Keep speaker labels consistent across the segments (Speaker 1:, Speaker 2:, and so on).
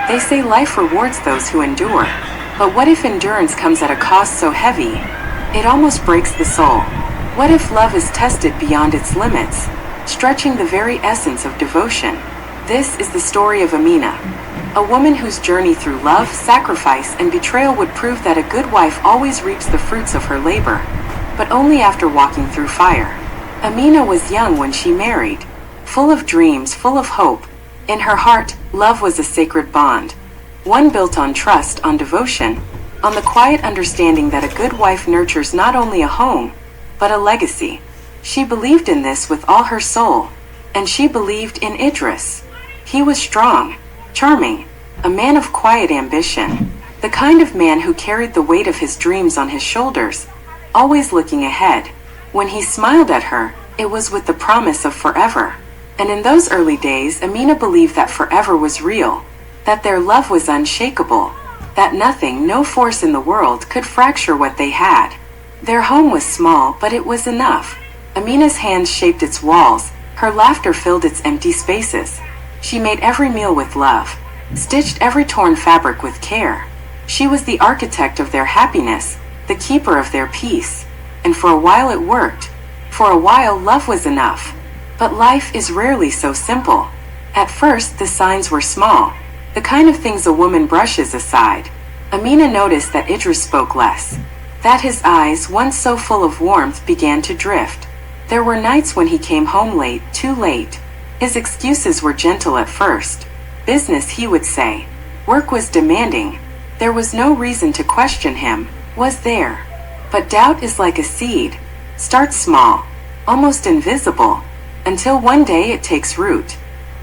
Speaker 1: They say life rewards those who endure. But what if endurance comes at a cost so heavy it almost breaks the soul? What if love is tested beyond its limits, stretching the very essence of devotion? This is the story of Amina, a woman whose journey through love, sacrifice, and betrayal would prove that a good wife always reaps the fruits of her labor, but only after walking through fire. Amina was young when she married, full of dreams, full of hope. In her heart, love was a sacred bond, one built on trust, on devotion, on the quiet understanding that a good wife nurtures not only a home, but a legacy. She believed in this with all her soul, and she believed in Idris. He was strong, charming, a man of quiet ambition, the kind of man who carried the weight of his dreams on his shoulders, always looking ahead. When he smiled at her, it was with the promise of forever. And in those early days, Amina believed that forever was real, that their love was unshakable, that nothing, no force in the world could fracture what they had. Their home was small, but it was enough. Amina's hands shaped its walls, her laughter filled its empty spaces. She made every meal with love, stitched every torn fabric with care. She was the architect of their happiness, the keeper of their peace. And for a while it worked. For a while love was enough. But life is rarely so simple. At first the signs were small, the kind of things a woman brushes aside. Amina noticed that Idris spoke less, that his eyes, once so full of warmth, began to drift. There were nights when he came home late, too late. His excuses were gentle at first. Business, he would say. Work was demanding. There was no reason to question him, was there? But doubt is like a seed. Starts small, almost invisible, until one day it takes root.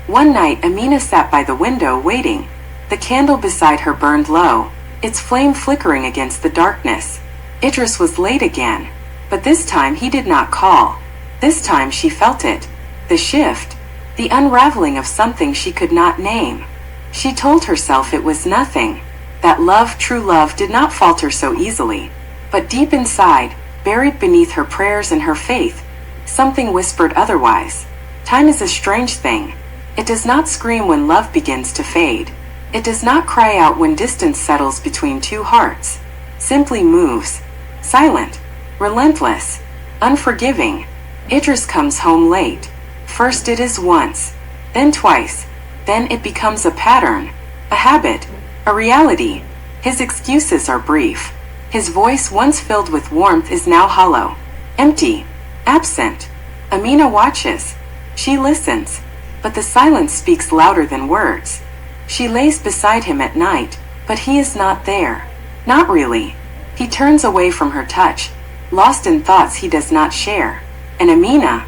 Speaker 1: One night Amina sat by the window waiting. The candle beside her burned low, its flame flickering against the darkness. Idris was late again, but this time he did not call. This time she felt it. The shift, the unraveling of something she could not name. She told herself it was nothing, that love, true love, did not falter so easily. But deep inside, buried beneath her prayers and her faith, something whispered otherwise. Time is a strange thing. It does not scream when love begins to fade. It does not cry out when distance settles between two hearts. Simply moves, silent, relentless, unforgiving. Idris comes home late. First it is once, then twice, then it becomes a pattern, a habit, a reality. His excuses are brief. His voice, once filled with warmth, is now hollow, empty, absent. Amina watches. She listens, but the silence speaks louder than words. She lays beside him at night, but he is not there. Not really. He turns away from her touch, lost in thoughts he does not share. And Amina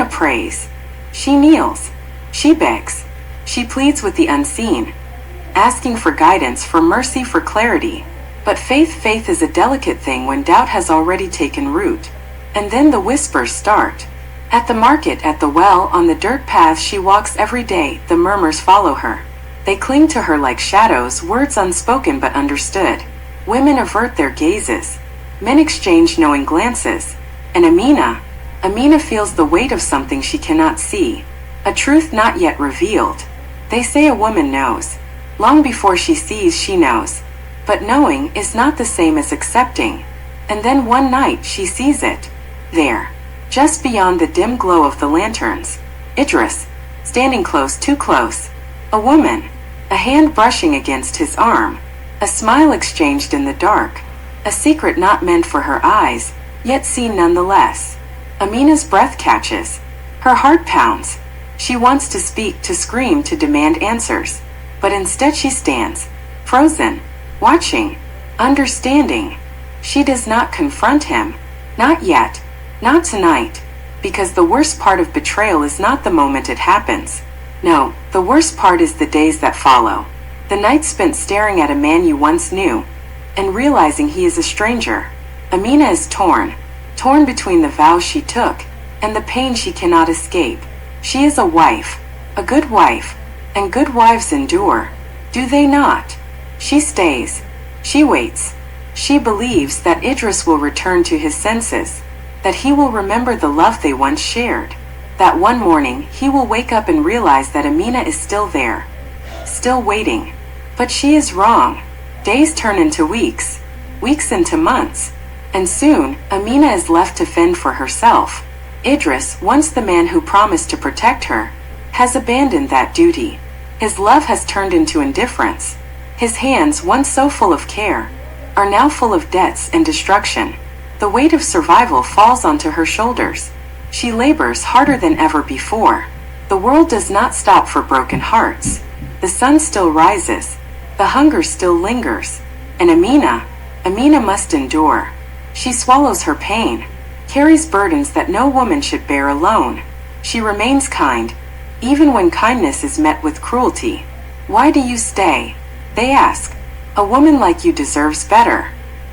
Speaker 1: prays. She kneels. She begs. She pleads with the unseen, asking for guidance, for mercy, for clarity. But faith is a delicate thing when doubt has already taken root. And then the whispers start. At the market, at the well, on the dirt paths she walks every day, the murmurs follow her. They cling to her like shadows, words unspoken but understood. Women avert their gazes. Men exchange knowing glances. And Amina feels the weight of something she cannot see, a truth not yet revealed. They say a woman knows. Long before she sees, she knows. But knowing is not the same as accepting. And then one night she sees it. There, just beyond the dim glow of the lanterns, Idris, standing close, too close. A woman, a hand brushing against his arm, a smile exchanged in the dark, a secret not meant for her eyes, yet seen nonetheless. Amina's breath catches. Her heart pounds. She wants to speak, to scream, to demand answers. But instead she stands, frozen, watching, understanding. She does not confront him. Not yet. Not tonight. Because the worst part of betrayal is not the moment it happens. No, the worst part is the days that follow. The nights spent staring at a man you once knew, and realizing he is a stranger. Amina is torn between the vows she took, and the pain she cannot escape. She is a wife, a good wife, and good wives endure. Do they not? She stays. She waits. She believes that Idris will return to his senses, that he will remember the love they once shared, that one morning he will wake up and realize that Amina is still there, still waiting. But she is wrong. Days turn into weeks, weeks into months, and soon, Amina is left to fend for herself. Idris, once the man who promised to protect her, has abandoned that duty. His love has turned into indifference. His hands, once so full of care, are now full of debts and destruction. The weight of survival falls onto her shoulders. She labors harder than ever before. The world does not stop for broken hearts. The sun still rises. The hunger still lingers. And Amina must endure. She swallows her pain, carries burdens that no woman should bear alone. She remains kind, even when kindness is met with cruelty. Why do you stay? They ask. A woman like you deserves better.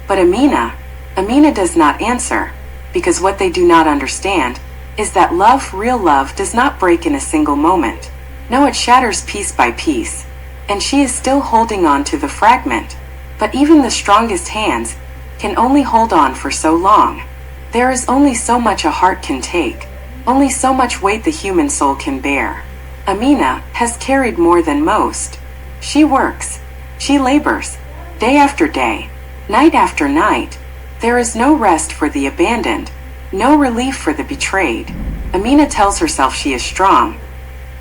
Speaker 1: But Amina does not answer, because what they do not understand is that love, real love, does not break in a single moment. No, it shatters piece by piece, and she is still holding on to the fragment. But even the strongest hands can only hold on for so long. There is only so much a heart can take, only so much weight the human soul can bear. Amina has carried more than most. She works, she labors, day after day, night after night. There is no rest for the abandoned, no relief for the betrayed. Amina tells herself she is strong,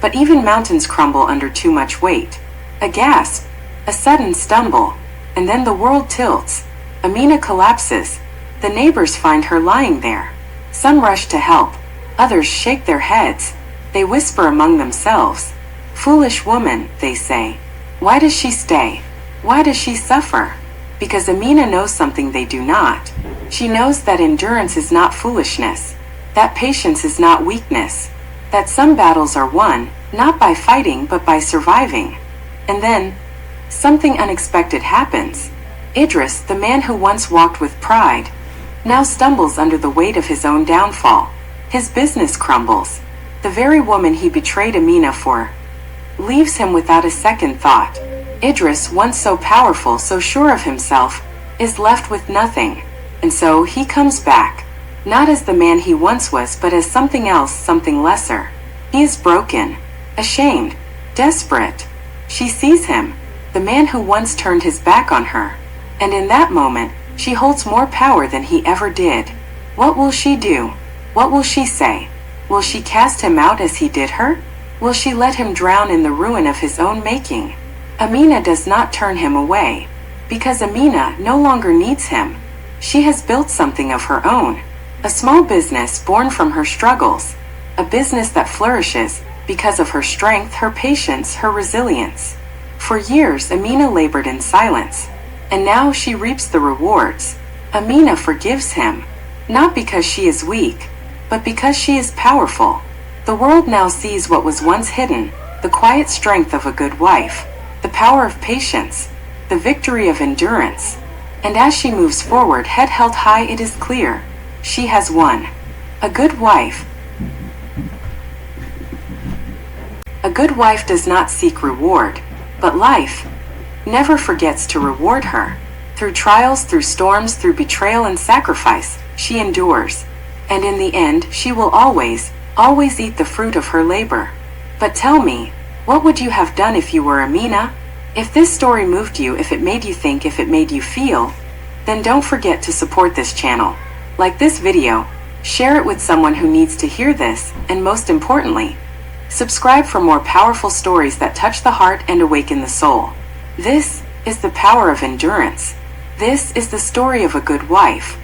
Speaker 1: but even mountains crumble under too much weight. A gasp, a sudden stumble, and then the world tilts. Amina collapses. The neighbors find her lying there. Some rush to help, others shake their heads. They whisper among themselves. Foolish woman, they say. Why does she stay? Why does she suffer? Because Amina knows something they do not. She knows that endurance is not foolishness, that patience is not weakness, that some battles are won, not by fighting but by surviving. And then, something unexpected happens. Idris, the man who once walked with pride, now stumbles under the weight of his own downfall. His business crumbles. The very woman he betrayed Amina for leaves him without a second thought. Idris, once so powerful, so sure of himself, is left with nothing. And so he comes back, not as the man he once was, but as something else, something lesser. He is broken, ashamed, desperate. She sees him, the man who once turned his back on her. And in that moment, she holds more power than he ever did. What will she do? What will she say? Will she cast him out as he did her? Will she let him drown in the ruin of his own making? Amina does not turn him away, because Amina no longer needs him. She has built something of her own, a small business born from her struggles, a business that flourishes because of her strength, her patience, her resilience. For years, Amina labored in silence, and now she reaps the rewards. Amina forgives him, not because she is weak, but because she is powerful. The world now sees what was once hidden, the quiet strength of a good wife, the power of patience, the victory of endurance. And as she moves forward, head held high, it is clear, she has won. A good wife does not seek reward, but life never forgets to reward her. Through trials, through storms, through betrayal and sacrifice, she endures. And in the end, she will always eat the fruit of her labor. But tell me, what would you have done if you were Amina? If this story moved you, if it made you think, if it made you feel, then don't forget to support this channel. Like this video, share it with someone who needs to hear this, and most importantly, subscribe for more powerful stories that touch the heart and awaken the soul. This is the power of endurance. This is the story of a good wife.